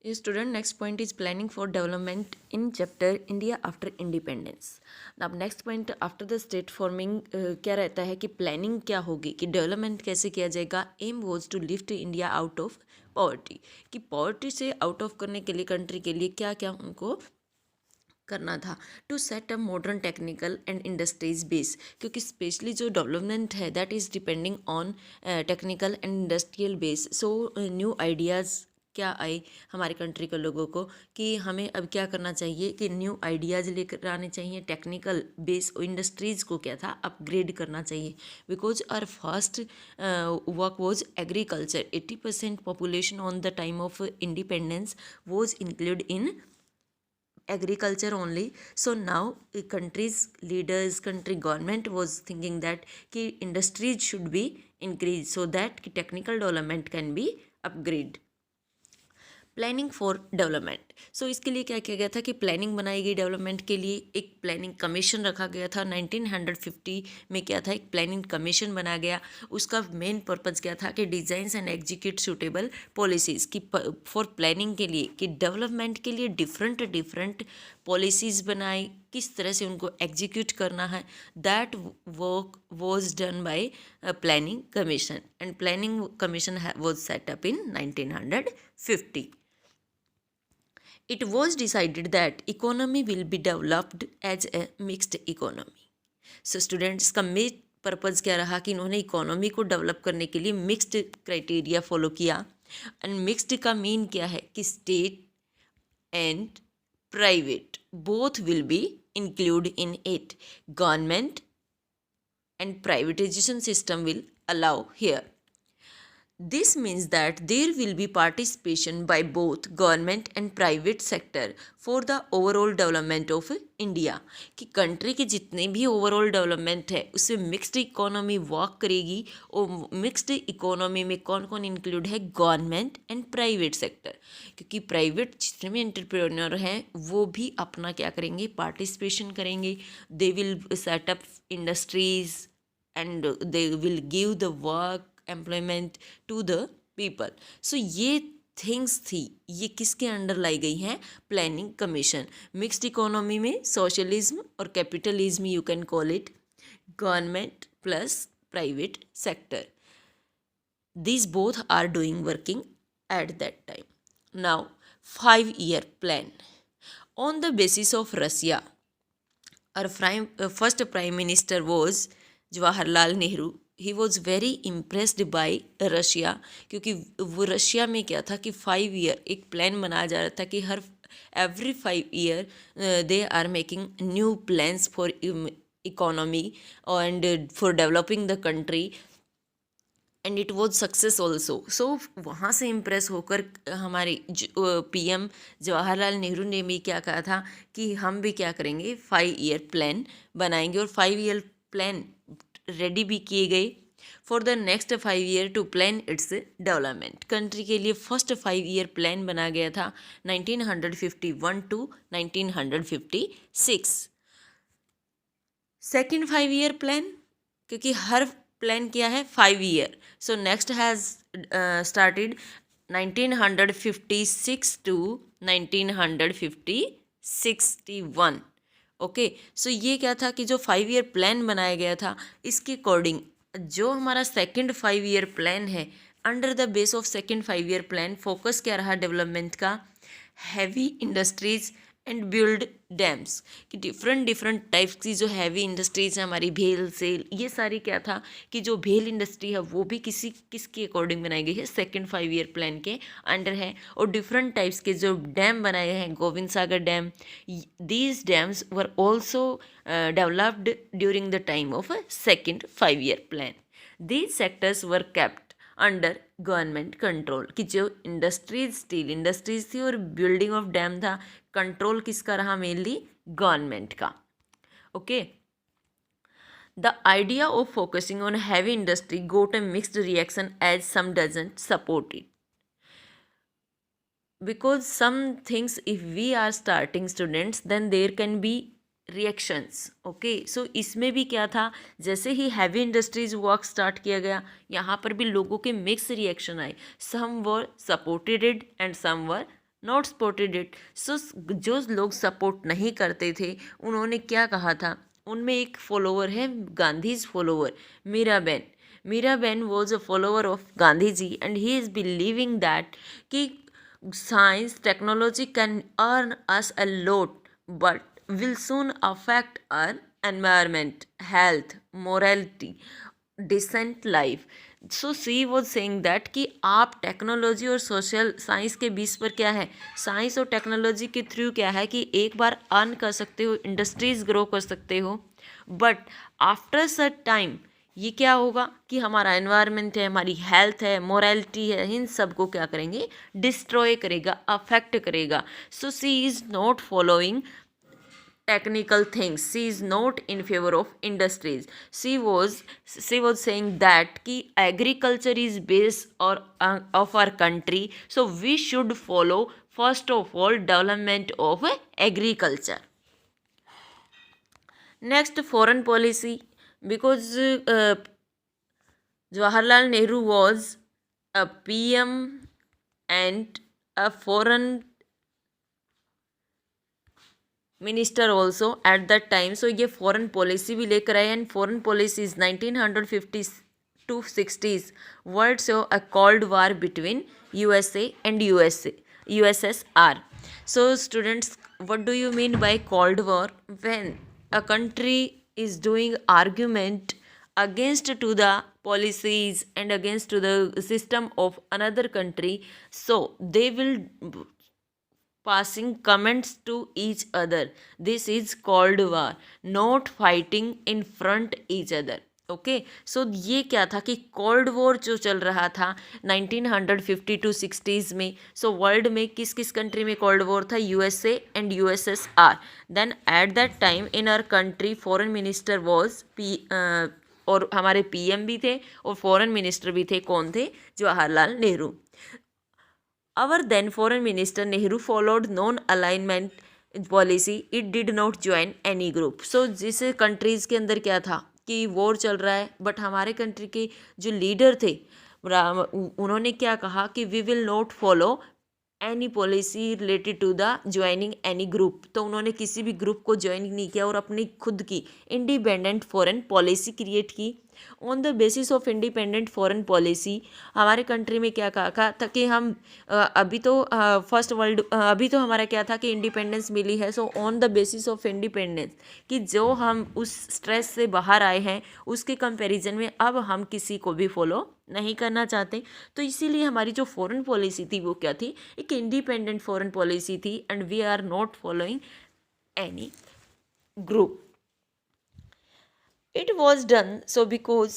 Student, next point is planning for development in chapter India after independence. अब next point after the state forming क्या रहता है कि planning क्या होगी, कि डेवलपमेंट कैसे किया जाएगा. Aim was to lift India out of poverty, कि पॉवर्टी से आउट ऑफ करने के लिए कंट्री के लिए क्या क्या उनको करना था. To set up modern technical and industries base, क्योंकि स्पेशली जो डेवलपमेंट है that is depending on technical and industrial base. So new ideas क्या आए हमारे कंट्री के लोगों को कि हमें अब क्या करना चाहिए, कि न्यू आइडियाज़ लेकर आने चाहिए. टेक्निकल बेस इंडस्ट्रीज़ को क्या था, अपग्रेड करना चाहिए. Because our first work was agriculture. 80% population on the time of independence was include in agriculture only. So now country's leaders, country government was thinking that ki industries should be increased so that ki technical development can be upgraded. Planning for development. So इसके लिए क्या किया गया था कि planning बनाई गई development के लिए. एक प्लानिंग कमीशन रखा गया था. 1950 में क्या था, एक प्लानिंग कमीशन बना गया. उसका मेन पर्पज़ क्या था कि designs and execute suitable policies की फॉर प्लानिंग के लिए, कि डेवलपमेंट के लिए डिफरेंट डिफरेंट पॉलिसीज़ बनाई, किस तरह से उनको एग्जीक्यूट करना है. That work was done by planning commission, and planning commission was set up in 1950. It was decided that economy will be developed as a mixed economy. So students, इसका main purpose क्या रहा कि इन्होंने economy को develop करने के लिए mixed criteria follow किया. एंड मिक्स्ड का मीन क्या है कि state and private both will be include in it. Government and privatisation system will allow here. This means that there will be participation by both government and private sector for the overall development of India. कि country की जितने भी overall development है उसमें mixed economy work करेगी. और mixed economy में कौन कौन इंक्लूड है, गवर्नमेंट एंड प्राइवेट सेक्टर. क्योंकि प्राइवेट जितने भी एंटरप्रेन्योर हैं वो भी अपना क्या करेंगे, पार्टिसिपेशन करेंगे. They will set up industries and they will give the work employment to the people. So ये थिंग्स थी, ये किसके अंडर लाई गई हैं, प्लानिंग कमीशन. मिक्स्ड इकोनॉमी में सोशलिज्म और capitalism you can call it, government plus private sector. these both are doing working at that time. Now 5-year plan on the basis of Russia. Our first prime minister was Jawaharlal Nehru. He was very impressed by Russia, क्योंकि वो Russia में क्या था कि 5 year एक plan बनाया जा रहा था कि हर every 5 year they are making new plans for economy and for developing the country. And it was success also. So वहाँ से इम्प्रेस होकर हमारे PM जवाहरलाल नेहरू ने भी क्या कहा था कि हम भी क्या करेंगे, 5 ईयर प्लान बनाएंगे. और 5 ईयर प्लान रेडी भी किए गए for the next 5 year to plan its development. Country के लिए फर्स्ट 5 ईयर प्लान बना गया था 1951 टू 1956. सेकेंड 5 ईयर प्लान, क्योंकि हर प्लान क्या है 5 year. So next has started 1956 to 1961. Okay. So ये क्या था कि जो 5 ईयर प्लान बनाया गया था, इसके अकॉर्डिंग जो हमारा सेकंड 5 ईयर प्लान है, under the base of second 5 year plan focus क्या रहा डेवलपमेंट का, heavy industries and build dams. कि डिफरेंट टाइप्स की जो हैवी इंडस्ट्रीज है हमारी, भेल सेल, ये सारी क्या था कि जो भेल इंडस्ट्री है वो भी किसके अकॉर्डिंग बनाई गई है, सेकंड 5 ईयर प्लान के अंडर है. और डिफरेंट टाइप्स के जो डैम बनाए हैं, Govind Sagar dam, these dams were also developed during the time of second 5 year plan. These sectors were kept under government control. कि जो इंडस्ट्रीज, स्टील इंडस्ट्रीज थी और बिल्डिंग ऑफ डैम था, कंट्रोल किसका रहा, मेनली गवर्नमेंट का. Okay. The idea of focusing on heavy industry got a mixed reaction as some doesn't support it. Because some things if we are starting students then there can be reactions. Okay. So इसमें भी क्या था, जैसे ही heavy industries work start किया गया, यहाँ पर भी लोगों के मिक्स रिएक्शन आए. Some were supported it and some were not supported it. So जो लोग सपोर्ट नहीं करते थे उन्होंने क्या कहा था, उनमें एक फॉलोअर है Gandhi's follower Mirabehn. Mirabehn was a follower of Gandhi ji and he is believing that कि science technology can earn us a lot but will soon affect our environment, health, morality, decent life. So she was saying that कि आप technology और social science के बीच पर क्या है, science और technology के थ्रू क्या है कि एक बार अर्न कर सकते हो, इंडस्ट्रीज ग्रो कर सकते हो, बट आफ्टर सच टाइम ये क्या होगा कि हमारा एनवायरनमेंट है, हमारी हेल्थ है, मोरालिटी है, इन सब को क्या करेंगे, डिस्ट्रॉय करेगा, अफेक्ट करेगा. So she is not following technical things, she is not in favor of industries. She was saying that ki agriculture is base or of our country, so we should follow first of all development of agriculture. Next, foreign policy, because Jawaharlal Nehru was a PM and a foreign minister also at that time. So ये foreign policy भी लेकर आए and foreign policies 1950 to 60s world so a cold war between USA and USSR. So students, what do you mean by cold war? When a country is doing argument against to the policies and against to the system of another country, so they will passing comments to each other. This is called war, not fighting in front each other. Okay, so ये क्या था कि cold war जो चल रहा था 1950 to 60s में. So world में किस किस कंट्री में कोल्ड वॉर था, USA and USSR. Then at that time in our country foreign minister was और हमारे PM भी थे और फॉरेन मिनिस्टर भी थे. कौन थे? Jawaharlal Nehru. Our then foreign minister Nehru followed non-alignment policy. It did not join any group. So जिस कंट्रीज़ के अंदर क्या था कि वॉर चल रहा है, बट हमारे कंट्री के जो लीडर थे उन्होंने क्या कहा कि we will not follow any policy related to the joining any group. तो उन्होंने किसी भी ग्रुप को ज्वाइन नहीं किया और अपनी खुद की इंडिपेंडेंट फॉरेन पॉलिसी क्रिएट की. On the basis of independent foreign policy हमारे कंट्री में क्या कहा था कि हम अभी तो अभी तो हमारा क्या था कि इंडिपेंडेंस मिली है. So on the basis of independence कि जो हम उस स्ट्रेस से बाहर आए हैं उसके कंपैरिजन में अब हम किसी को भी फॉलो नहीं करना चाहते. तो इसीलिए हमारी जो फॉरेन पॉलिसी थी वो क्या थी, एक इंडिपेंडेंट फॉरेन पॉलिसी थी and we are not following any group. It was done so because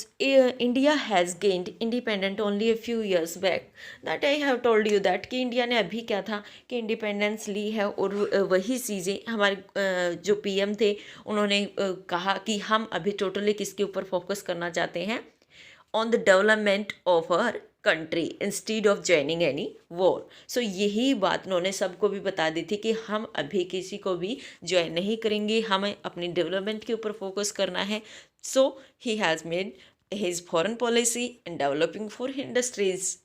India has gained independent only a few years back. That I have told you that कि India ने अभी क्या था कि independence ली है और वही चीज़ें हमारे जो PM थे उन्होंने कहा कि हम अभी टोटली किसके ऊपर फोकस करना चाहते हैं, on the development of our country instead of joining any war. So यही बात उन्होंने सबको भी बता दी थी कि हम अभी किसी को भी ज्वाइन नहीं करेंगे, हमें अपनी डेवलपमेंट के ऊपर फोकस करना है. So he has made his foreign policy and developing for industries.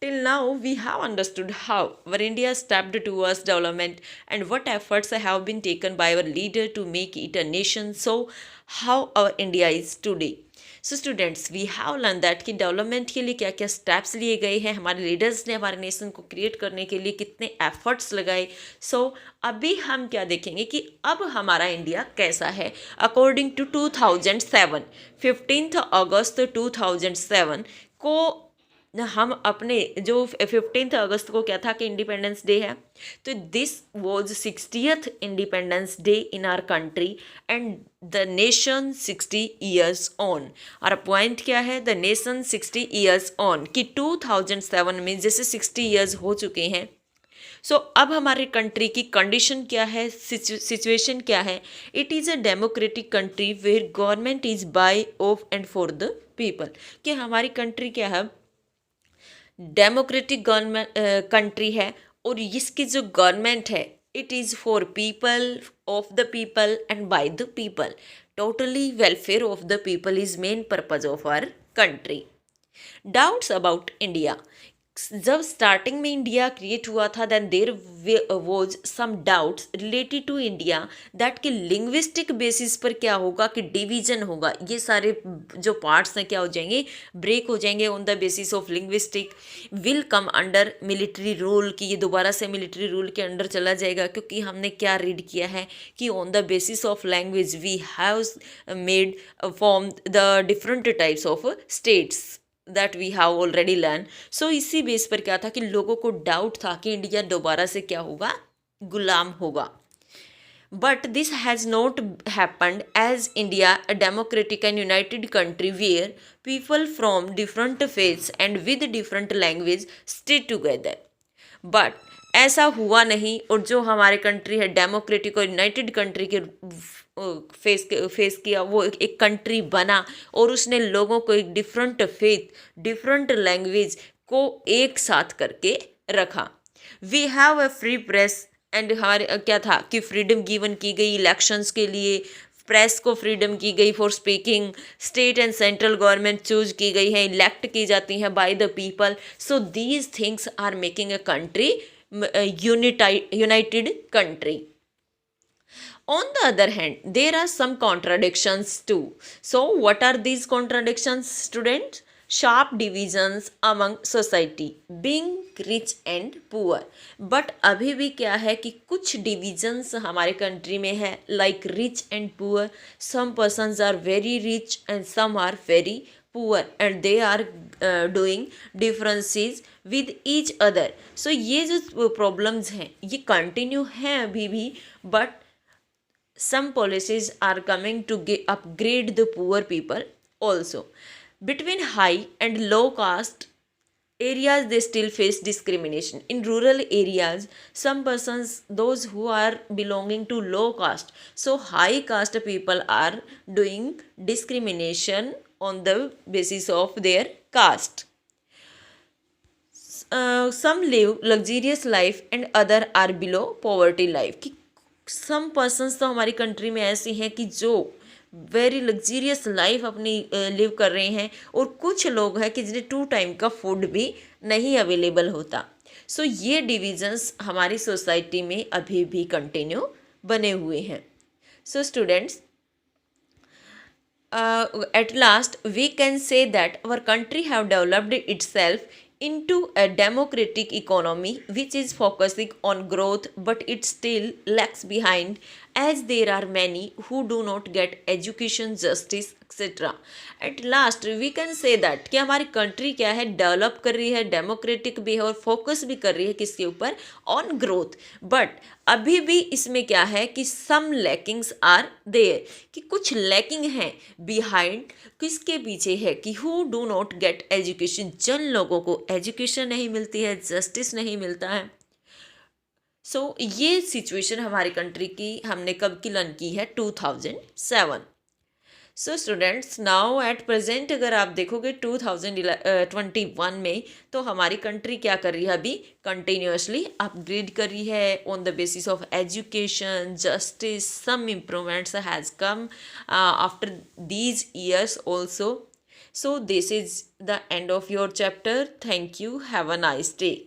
Till now, we have understood how our India stepped towards development and what efforts have been taken by our leader to make it a nation. So, how our India is today. So students, we have learned that कि development के लिए क्या क्या steps लिए गए हैं, हमारे leaders ने हमारे नेशन को क्रिएट करने के लिए कितने एफर्ट्स लगाए. सो अभी हम क्या देखेंगे कि अब हमारा इंडिया कैसा है अकॉर्डिंग टू 2007. 15 अगस्त 2007 को हम अपने जो 15 अगस्त को क्या था कि इंडिपेंडेंस डे है. तो this was 60th independence day in our country and the nation 60 years on. और पॉइंट क्या है, द नेशन 60 ईयर्स ऑन कि 2007 में जैसे 60 ईयर्स हो चुके हैं. सो अब हमारे कंट्री की कंडीशन क्या है, सिचुएशन क्या है. It is a democratic country where government is by of and for the people. कि हमारी कंट्री क्या है, डेमोक्रेटिक गवर्नमेंट कंट्री है और इसकी जो गवर्नमेंट है it is for people, of the people and by the people. Totally welfare of the people is main purpose of our country. Doubts about India. जब स्टार्टिंग में India create हुआ था then there was some doubts related to India that कि linguistic basis पर क्या होगा कि division होगा, ये सारे जो पार्ट्स हैं क्या हो जाएंगे, ब्रेक हो जाएंगे on the basis of linguistic, will come under military rule, कि ये दोबारा से मिलिट्री रूल के अंडर चला जाएगा, क्योंकि हमने क्या रीड किया है कि on the basis of language we have made form the different types of states that we have already learn. So इसी बेस पर क्या था कि लोगों को डाउट था कि इंडिया दोबारा से क्या होगा, गुलाम होगा। But this has not happened as India a democratic and united country where people from different faiths and with different language stay together. But ऐसा हुआ नहीं, और जो हमारे कंट्री है डेमोक्रेटिक और यूनाइटेड कंट्री के फेस किया, वो एक कंट्री बना और उसने लोगों को एक डिफरेंट फेथ, डिफरेंट लैंग्वेज को एक साथ करके रखा। We have a free press and हमारे क्या था कि फ्रीडम गिवन की गई इलेक्शंस के लिए, प्रेस को फ्रीडम की गई for speaking, state and central government choose की गई है, इलेक्ट की जाती हैं by the people. So these things are making a country united country. On the other hand, there are some contradictions too. So what are these contradictions, students? Sharp divisions among society, being rich and poor. But अभी भी क्या है कि कुछ divisions हमारे country में है, like rich and poor. Some persons are very rich and some are very poor and they are doing differences with each other. So ये जो problems हैं ये continue हैं अभी भी, but some policies are coming to upgrade the poor people also. Between high and low caste areas they still face discrimination. In rural areas some persons, those who are belonging to low caste, so high caste people are doing discrimination on the basis of their caste. Some live luxurious life and other are below poverty life. कि some persons तो हमारी country में ऐसी हैं कि जो very luxurious life अपनी live कर रहे हैं, और कुछ लोग हैं कि जिन्हें 2 टाइम का फूड भी नहीं अवेलेबल होता। सो ये डिविजन्स हमारी सोसाइटी में अभी भी कंटिन्यू बने हुए हैं। So students, at last we can say that our country have developed itself into a democratic economy which is focusing on growth, but it still lags behind as there are many who do not get education, justice, etc. At last we can say that कि हमारी country क्या है, develop कर रही है, democratic भी है और फोकस भी कर रही है किसके ऊपर, ऑन ग्रोथ। बट अभी भी इसमें क्या है कि सम लैकिंग्स आर देयर, कि कुछ लैकिंग है बिहाइंड, किसके पीछे है कि who do not get education, जिन लोगों को एजुकेशन नहीं मिलती है, जस्टिस नहीं मिलता है। सो ये सिचुएशन हमारी कंट्री की हमने कब की लर्न की है, 2007। So students, now at present अगर आप देखोगे 2021 में, तो हमारी कंट्री क्या कर रही है, अभी कंटिन्यूसली अपग्रेड कर रही है on the basis of education, justice, some improvements has come after these years also. So this is the end of your chapter. Thank you. Have a nice day.